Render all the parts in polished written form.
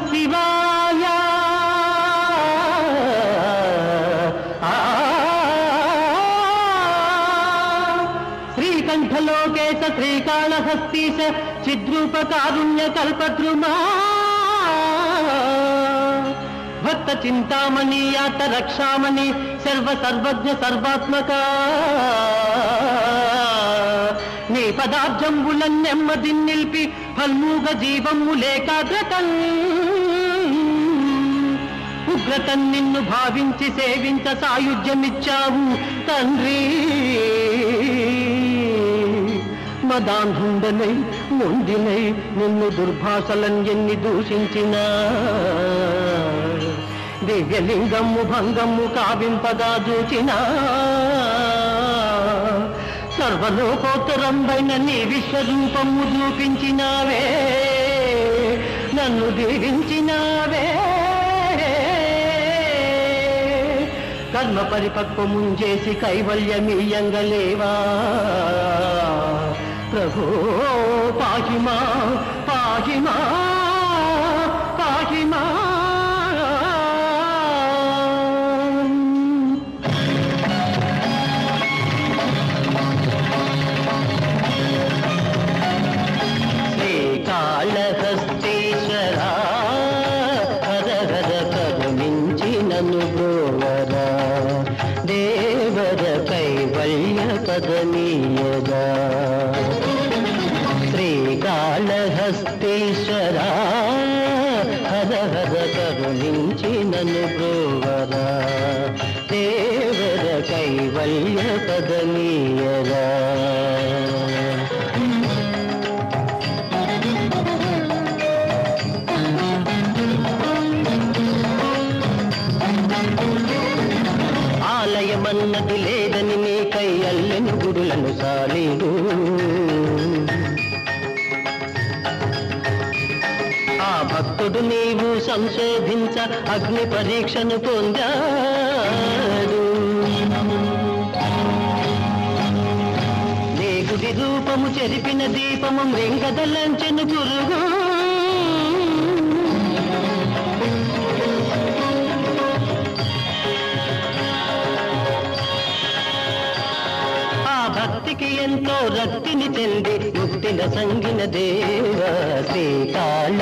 శివాయ శ్రీకంఠలోకేశ శ్రీకాళహస్తీశ చిద్రూపకారుణ్య కల్పద్రుమా భక్త చింతామణి యాత రక్షామణి సర్వసర్వజ్ఞ సర్వాత్మక నీ పదాబ్జంబులన్ నెమ్మది నిలిపి ఫల్మూగ జీవములేకాగ్రతన్ ఉగ్రతన్ నిన్ను భావించి సేవించ సాయుధ్యమిచ్చావు తండ్రి మదాంధుండనై మొండినై నిన్ను దుర్భాషలన్ ఎన్ని దూషించినా దివ్యలింగము భంగము కావింపగా చూచినా సర్వలోకోత్తరంబైన నీ విశ్వరూపము చూపించినావే నన్ను దీవించినావే కర్మ పరిపక్వము చేసి కైవల్యమీయంగలేవా ప్రభో పాహిమా పాహిమా పాహిమా శ్రీకాళహస్తీశ్వరా హర హర కరుణించి నన్ను బ్రోవరా దేవర కైవల్య పదనీయదా శ్రీకాళహస్తీశ్వరా హర హర కరుణించి నన్ను బ్రోవరా దేవర కైవల్య పదనీయదా ఆలయమన్నది లేదని నీకై అల్లెను గుడులను సాలీడు ఆ భక్తుడు నీవు సంశోధించ అగ్ని పరీక్షను పొందాడు నీ గుడి రూపము చెరిపిన దీపము మృంగదలంచెను గురుగు భక్తికి ఎంతో రక్తిని చెంది ముక్తిన సంగిన దేవ శ్రీకాళహస్తీశ్వరా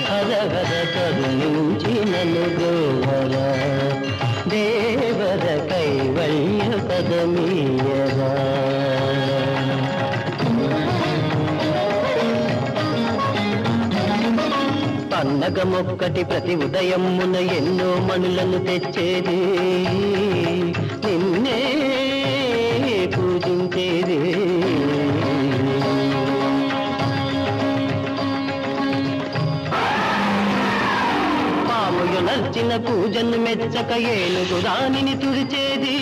హర హర కరుణించి నన్ను గోవరా దేవర కైవల్య పదమీయరా పండగమొక్కటి ప్రతి ఉదయమున ఎన్నో మనులను తెచ్చేది నిన్నే పూజించేది పాములు నచ్చిన పూజను మెచ్చక ఏనుగు రాణిని తుడిచేది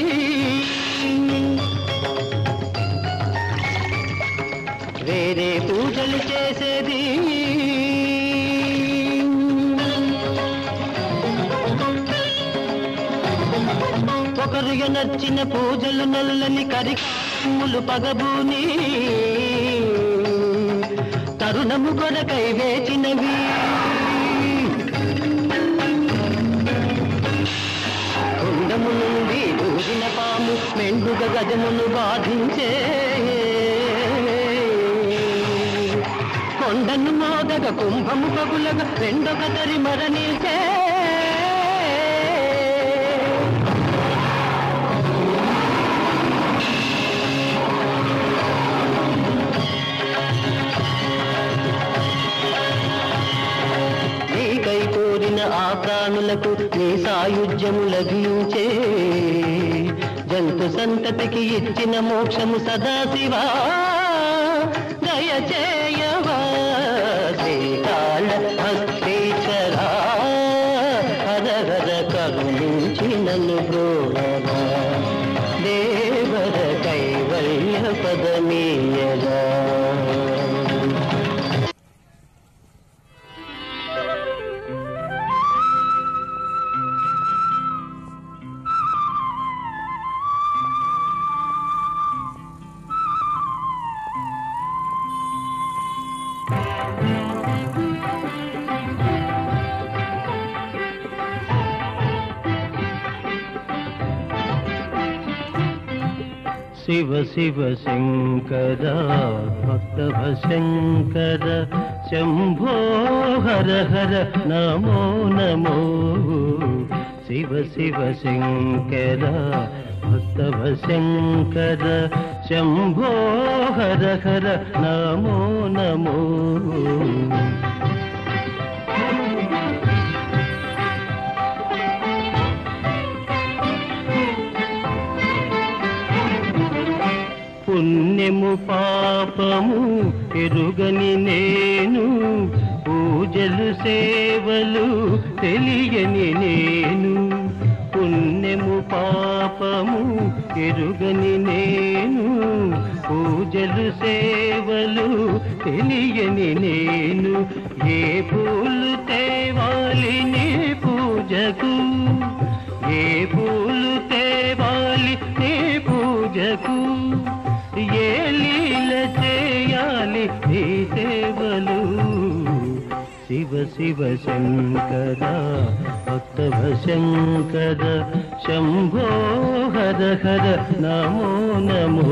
వేరే పూజలు చేసేది ఒకరు నచ్చిన పూజలు నల్లని కరికమ్ములు పగబూని తరుణము కొరకై వేచినవి కుండము నుండి దూరిన పాము మెండుగ గజమును బాధించే కొండను మోదగ కుంభము పగులగ రెండొక తరి మరణించే ఆ ప్రాణులకు నీ సాయుధ్యము లభించే జంతు సంతతికి ఇచ్చిన మోక్షము సదాశివా దయచేయవా శ్రీకాళహస్తీశ్వరా హర హర కరుణించి నన్ను బ్రోవరా దేవర కైవల్య పదమీయరా శివ శివ శంకర భక్తవ శంకర శంభో హర హర నమో నమో శివ శివ శంకర భక్తవ శంకర శంభో హర హర నమో నమో పుణ్యము పాపము ఎరుగని నేను పూజలు సేవలు తెలియని నేను పుణ్యము పాపము ఎరుగని నేను పూజలు సేవలు తెలియని నేను ఏ పూలు తేవాలి నీ పూజకు ఏ పూలు తేవాలి నీ పూజకు ఏ లీల చేయాలి నీ సేవలు శివ శివ శంకర భక్తవ శంకర శంభో హర హర నమో నమో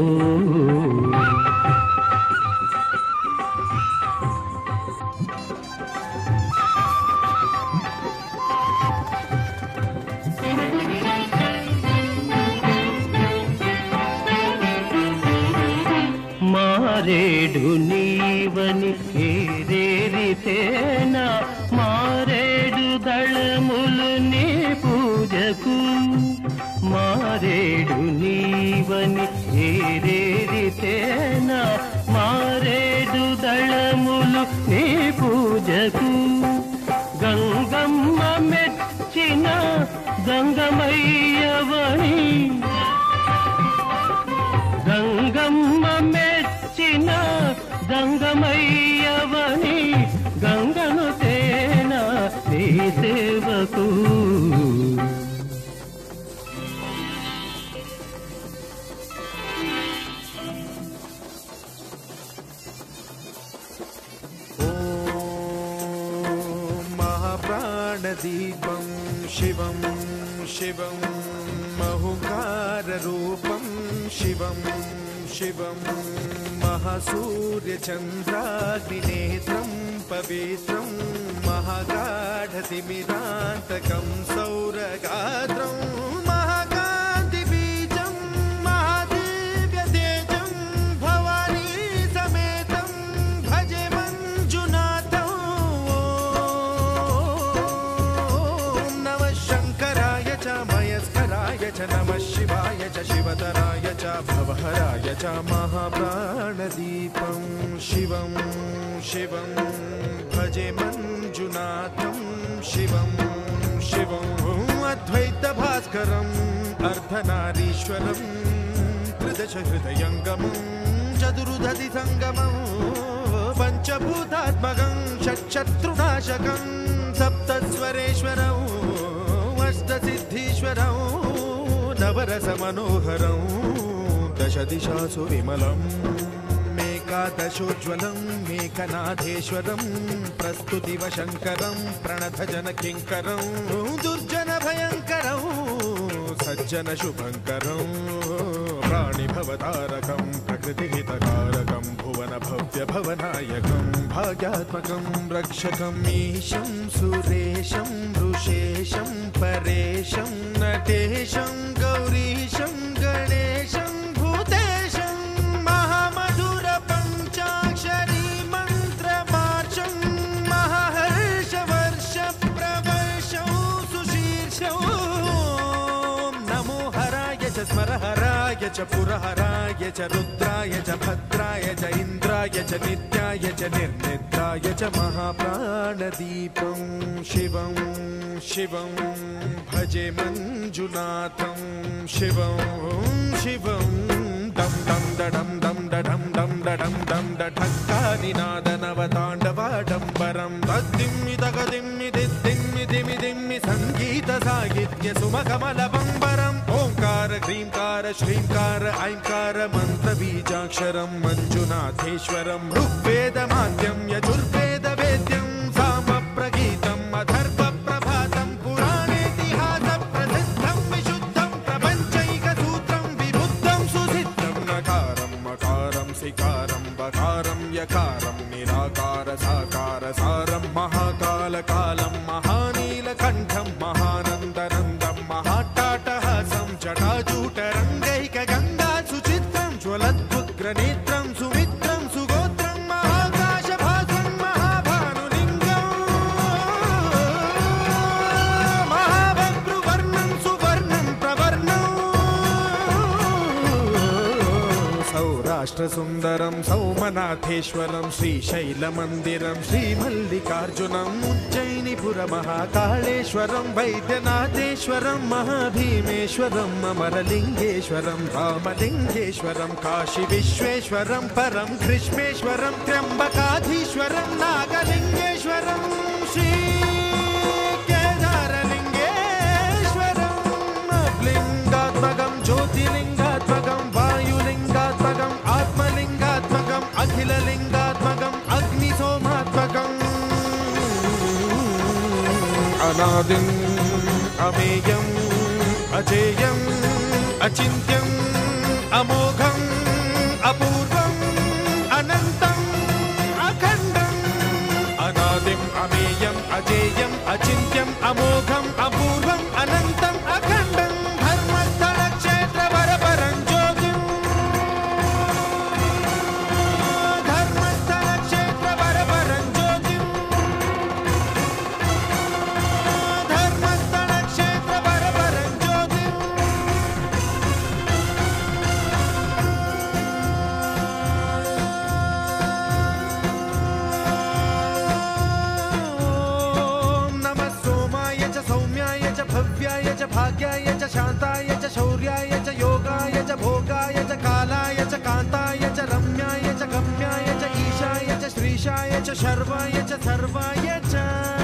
మారేడు నీవని ఏరేరితేనా మారేడు దళములు నీ పూజకు మారేడు నీవని ఏరేరితేనా మారేడు దళములు నీ పూజకు గంగమ్మ మెచ్చిన గంగమయ్యవని గంగమ్మ మెచ్చిన గంగమయ్యవని గంగను తేనా నీ సేవకు మహాప్రాణదీపం శివం శివం మహుకారరూపం శివం శివం మహాసూర్యచంద్రాగ్నినేత్రం పవిత్రం మహాగాఢతిమిరాంతకం సౌరగాత్రం మహాకాంతిబీజం మహాదివ్యతేజం భవానీ సమేతం భజే మంజునాథం ఓం నమః శంకరాయ చ మయస్కరాయ చ నమః శివాయ చ శివతరాయ చ భవహరాయ చ మహాప్రాణదీపం శివం శివం భజే మంజునాథం శివం శివం అద్వైత భాస్కరం అర్ధనారీశ్వరం త్రిదశ హృదయంగమం చతురుదధి సంగమం పంచభూతాత్మకం షట్శత్రునాశకం సప్తస్వరేశ్వరం అష్టసిద్ధీశ్వరం నవరస మనోహరం దశ దిశాసు విమలం మేకాదశోజ్వలం మేకనాథేశ్వరం ప్రస్తుతివ శంకరం ప్రణతజన కింకరం దుర్జన భయంకరం సజ్జన శుభంకరం ప్రాణిభవతారకం ప్రకృతిహితకారకం భువన భవ్య భవనాయకం భాగ్యాత్మకం రక్షకం ఈశం సురేశం ఋషేశం పరేశం నటేశం గౌరీశం గణేశం భూతేశం మహామధుర పంచాక్షరీ మంత్రమార్షం మహాహర్షవర్ష ప్రవర్షం సుశీర్షం నమో హరాయ చ స్మరహరాయ చ పురహరాయ చ రుద్రాయ చ భద్రాయ చ ఇంద్రాయ చ నిత్యాయ చ నిర్నిద్రాయ చ మహాప్రాణదీపం శివం శివం భజే మంజునాథం శివం శివం దం దం దడం దం దడం దం దడం దం ఢక్కానినాదనవతాండవాడంబరం తద్దిమ్మి తగదిమ్మి దిద్దిమ్మి దిమి దిమ్మి సంగీత సాహిత్య సుమకమల బంబరం ఓంకార హ్రీంకార శ్రీంకార ఐంకార మంత్ర బీజాక్షరం మంజునాథేశ్వరం ఋగ్వేద మాద్యం యజుర్వేద వేద్యం సామ ప్రగీతం అధర్వ ప్రభాతం పురాణేతిహాస ప్రసిద్ధం విశుద్ధం ప్రపంచైక సూత్రం విబుద్ధం సుసిద్ధం त्र्यम्बकारं यकारं निराकार साकार सारं महाकालकालं महानीलकण्ठं महानन्दनन्दं महाट्टाटहासं जटाजूटरङ्गैकगङ्गा सुचित्रं ज्वलद्वुग्रनेत्रं सुमित्रं सुगोत्रं महाकाशभासं महाभानुलिङ्गं महाभद्रुवर्णं सुवर्णं प्रवर्णं सौराष्ट्रसुन्दरं सौमनाथेश्वरं श्रीशैलमन्दिरं श्रीमल्लिकार्जुनम् उज्जयिनीपुरमहाकाळेश्वरं वैद्यनाथेश्वरं महाभीमेश्वरम् अमरलिङ्गेश्वरं रामलिङ्गेश्वरं काशीविश्वेश्वरं परं कृष्णेश्वरं त्र्यम्बकाधीश्वरं नागलिङ्गेश्वरं श्रीकेदारलिङ्गेश्वरं लिङ्गात्मकं ज्योतिलिङ्गात्मकं वायुलिङ्गात्मकम् आत्मलिङ्गात्मकम् अखिललिङ्गात्मकम् अग्निसोमात्मकम् अनादिम् अमेयम् अजेयम् अचिन्त्यम् अमोघम् अपूर्वम् अनन्तम् अखण्डम् अनादिम् अमेयम् अजेयम् अचिन्त्यम् अमोघम् अपूर्वम् अनन्तम् अखण्डम् धर्मस्थलक्षेत्रवरपरं ज्योतिम् धर्मस्थलक्षेत्रवरपरं ज्योतिम् धर्मस्थलक्षेत्रवरपरं ज्योतिम् ॐ नमः सोमाय च सौम्याय च भव्याय च भाग्याय च शान्ताय च शौर्याय च योगाय च भोगाय च कालाय च कान्ताय च रम्याय च गम्याय च ईशाय च श्रीशाय च शर्वाय च सर्वाय च